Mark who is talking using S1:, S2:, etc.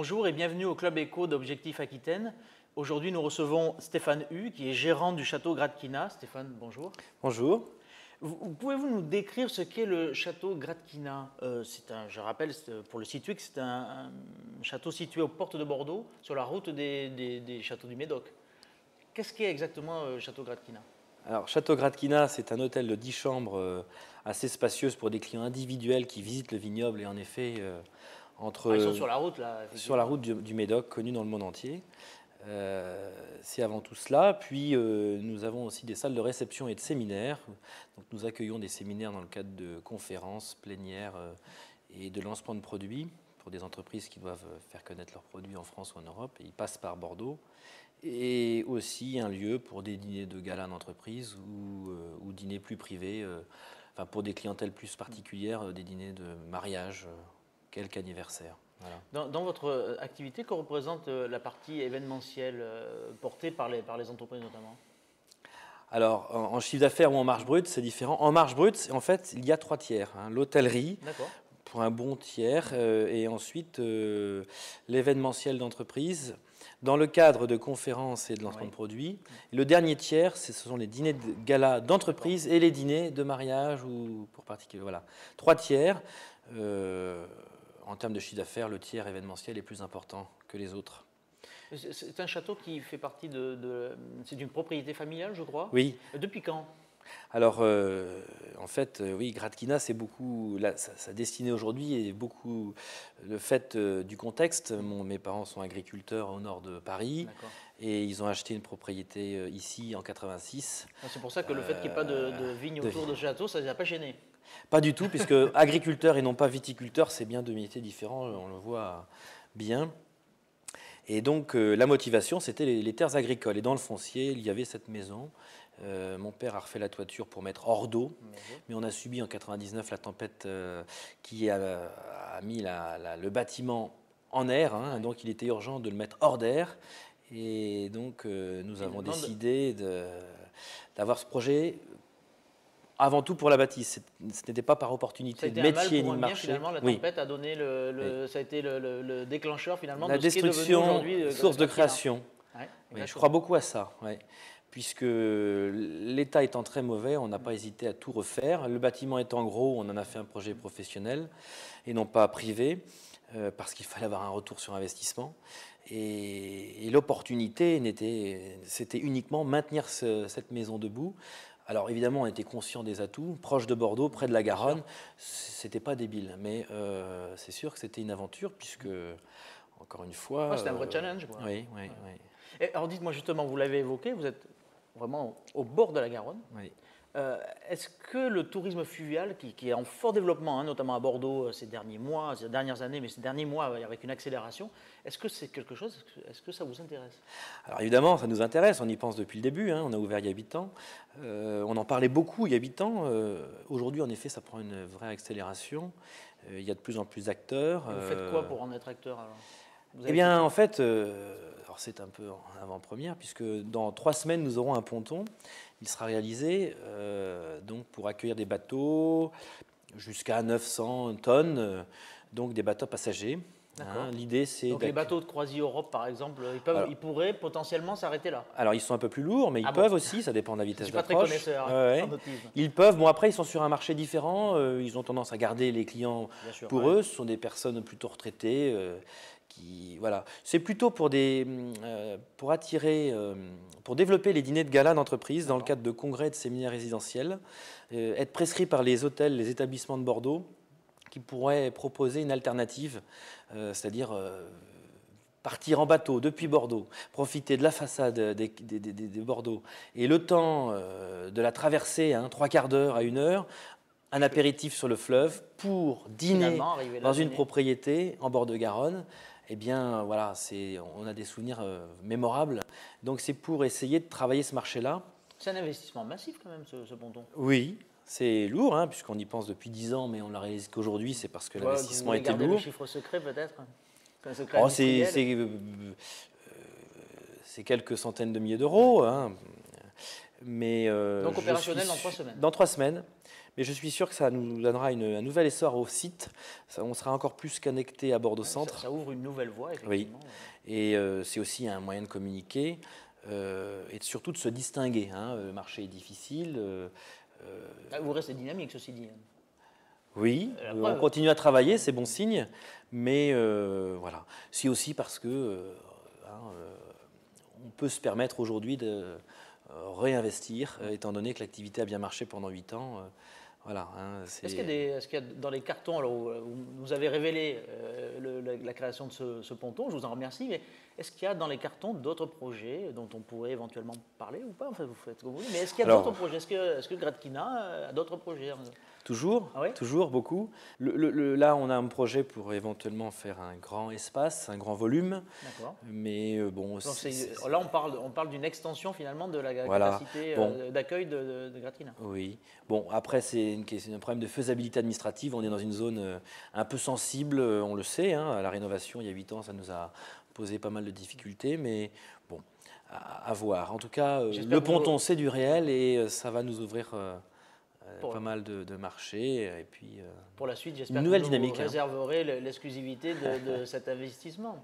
S1: Bonjour et bienvenue au Club Éco d'Objectif Aquitaine. Aujourd'hui, nous recevons Stéphane Hu, qui est gérant du château Gradkina. Stéphane, bonjour.
S2: Bonjour.
S1: Pouvez-vous nous décrire ce qu'est le château Gradkina? Je rappelle, pour le situer, que c'est un château situé aux portes de Bordeaux, sur la route des châteaux du Médoc. Qu'est-ce qu'est exactement le château Gradkina?
S2: Alors, Château Gradkina, c'est un hôtel de 10 chambres assez spacieuse pour des clients individuels qui visitent le vignoble et en effet,
S1: Ils sont sur la route, là.
S2: sur la route du Médoc, connu dans le monde entier. C'est avant tout cela. Puis, nous avons aussi des salles de réception et de séminaires. Donc, nous accueillons des séminaires dans le cadre de conférences plénières et de lancement de produits pour des entreprises qui doivent faire connaître leurs produits en France ou en Europe. Et ils passent par Bordeaux. Et aussi un lieu pour des dîners de gala d'entreprise ou dîners plus privés, enfin pour des clientèles plus particulières, des dîners de mariage, quelque anniversaire. Voilà.
S1: Dans votre activité, que représente la partie événementielle portée par les entreprises notamment?
S2: Alors, en chiffre d'affaires ou en marge brute, c'est différent. En marge brute, en fait, il y a 3 tiers. L'hôtellerie, pour un bon tiers, et ensuite l'événementiel d'entreprise, dans le cadre de conférences et de lancement de produits. Le dernier tiers, ce sont les dîners de gala d'entreprise et les dîners de mariage ou pour particulier. Voilà. 3 tiers. En termes de chiffre d'affaires, le tiers événementiel est plus important que les autres.
S1: C'est un château qui fait partie c'est d'une propriété familiale, je crois.
S2: Oui.
S1: Depuis quand?
S2: Alors, en fait, oui, Gradkina, c'est beaucoup, sa destinée aujourd'hui est beaucoup le fait du contexte. Mes parents sont agriculteurs au nord de Paris et ils ont acheté une propriété ici en 86.
S1: C'est pour ça que le fait qu'il n'y ait pas de vignes autour de ce château, ça ne les a pas gênés?
S2: Pas du tout, puisque agriculteur et non pas viticulteur, c'est bien deux métiers différents, on le voit bien. Et donc, la motivation, c'était les terres agricoles. Et dans le foncier, il y avait cette maison. Mon père a refait la toiture pour mettre hors d'eau, mais on a subi en 99 la tempête qui a mis le bâtiment en air, donc il était urgent de le mettre hors d'air. Et donc, nous avons décidé d'avoir ce projet avant tout pour la bâtisse. Ce n'était pas par opportunité de métier ni de marché.
S1: Finalement, la tempête a donné ça a été le déclencheur finalement
S2: la
S1: de ce qui est devenu aujourd'hui
S2: source de création. Je crois beaucoup à ça. Puisque l'état étant très mauvais, on n'a pas hésité à tout refaire. Le bâtiment étant gros, on en a fait un projet professionnel et non pas privé, parce qu'il fallait avoir un retour sur investissement. Et l'opportunité, c'était uniquement maintenir cette maison debout. Alors évidemment, on était conscient des atouts, proche de Bordeaux, près de la Garonne, c'était pas débile, mais c'est sûr que c'était une aventure, puisque, encore une fois...
S1: c'était un vrai challenge, quoi.
S2: Oui.
S1: Et alors dites-moi justement, vous l'avez évoqué, vous êtes vraiment au bord de la Garonne.
S2: Oui.
S1: Est-ce que le tourisme fluvial, qui est en fort développement, notamment à Bordeaux ces dernières années, mais ces derniers mois avec une accélération, est-ce que c'est quelque chose, est-ce que ça vous intéresse?
S2: Alors évidemment, ça nous intéresse, on y pense depuis le début, on a ouvert il y a 8 ans, on en parlait beaucoup il y a 8 ans, aujourd'hui en effet ça prend une vraie accélération, il y a de plus en plus d'acteurs.
S1: Vous faites quoi pour en être acteur alors?
S2: Eh bien en fait, alors c'est un peu en avant-première, puisque dans 3 semaines nous aurons un ponton. Il sera réalisé donc pour accueillir des bateaux jusqu'à 900 tonnes, donc des bateaux passagers. L'idée, c'est
S1: donc les bateaux de Croisière Europe, par exemple, ils pourraient potentiellement s'arrêter là.
S2: Alors ils sont un peu plus lourds, mais ils peuvent aussi, ça dépend de la vitesse d'approche.
S1: Je ne suis pas très connaisseur en nautisme.
S2: Ils peuvent, bon après ils sont sur un marché différent, ils ont tendance à garder les clients pour eux, ce sont des personnes plutôt retraitées. Voilà. C'est plutôt pour attirer, pour développer les dîners de gala d'entreprise dans le cadre de congrès et de séminaires résidentiels, être prescrits par les hôtels, les établissements de Bordeaux, qui pourraient proposer une alternative, c'est-à-dire partir en bateau depuis Bordeaux, profiter de la façade des Bordeaux, et le temps de la traversée, 3/4 d'heure à 1 heure, un apéritif sur le fleuve pour dîner dans une propriété en bord de Garonne. Eh bien, voilà, on a des souvenirs mémorables. Donc, c'est pour essayer de travailler ce marché-là.
S1: C'est un investissement massif quand même, ce ponton.
S2: Oui, c'est lourd, puisqu'on y pense depuis 10 ans, mais on ne la réalise qu'aujourd'hui. C'est parce que l'investissement était lourd.
S1: Le chiffre secret, peut-être?
S2: C'est quelques centaines de milliers d'euros. Mais,
S1: Donc
S2: je
S1: opérationnel
S2: suis
S1: dans 3 semaines.
S2: Dans 3 semaines. Mais je suis sûr que ça nous donnera un nouvel essor au site. On sera encore plus connecté à Bordeaux
S1: Ouais,
S2: Centre.
S1: ça ouvre une nouvelle voie,
S2: Oui.
S1: effectivement.
S2: Et c'est aussi un moyen de communiquer et surtout de se distinguer, hein. Le marché est difficile.
S1: Vous restez dynamique, ceci dit.
S2: Oui,
S1: La
S2: on
S1: preuve.
S2: continue à travailler, c'est bon signe. Mais voilà. C'est aussi parce que on peut se permettre aujourd'hui de réinvestir, étant donné que l'activité a bien marché pendant 8 ans. Voilà, hein,
S1: Est-ce qu'il y a dans les cartons, alors vous nous avez révélé la création de ce ponton, je vous en remercie, mais est-ce qu'il y a dans les cartons d'autres projets dont on pourrait éventuellement parler ou pas? Enfin, vous faites ce que vous voulez, mais est-ce qu'il y a d'autres projets? Est-ce que Gradkina a d'autres projets?
S2: Toujours,
S1: Ah ouais?
S2: toujours beaucoup. Là, on a un projet pour éventuellement faire un grand espace, un grand volume.
S1: D'accord.
S2: Mais bon,
S1: Donc là, on parle d'une extension finalement de la
S2: voilà.
S1: capacité
S2: Bon,
S1: d'accueil de Gradkina.
S2: oui. Bon, après, c'est un problème de faisabilité administrative. On est dans une zone un peu sensible, on le sait, hein. À la rénovation, il y a 8 ans, ça nous a posé pas mal de difficultés. Mais bon, à voir. En tout cas, le ponton, c'est du réel et ça va nous ouvrir pas mal de marchés. Et puis,
S1: pour la suite, j'espère
S2: une
S1: que
S2: nouvelle
S1: vous
S2: dynamique, hein.
S1: réserverez l'exclusivité de cet investissement.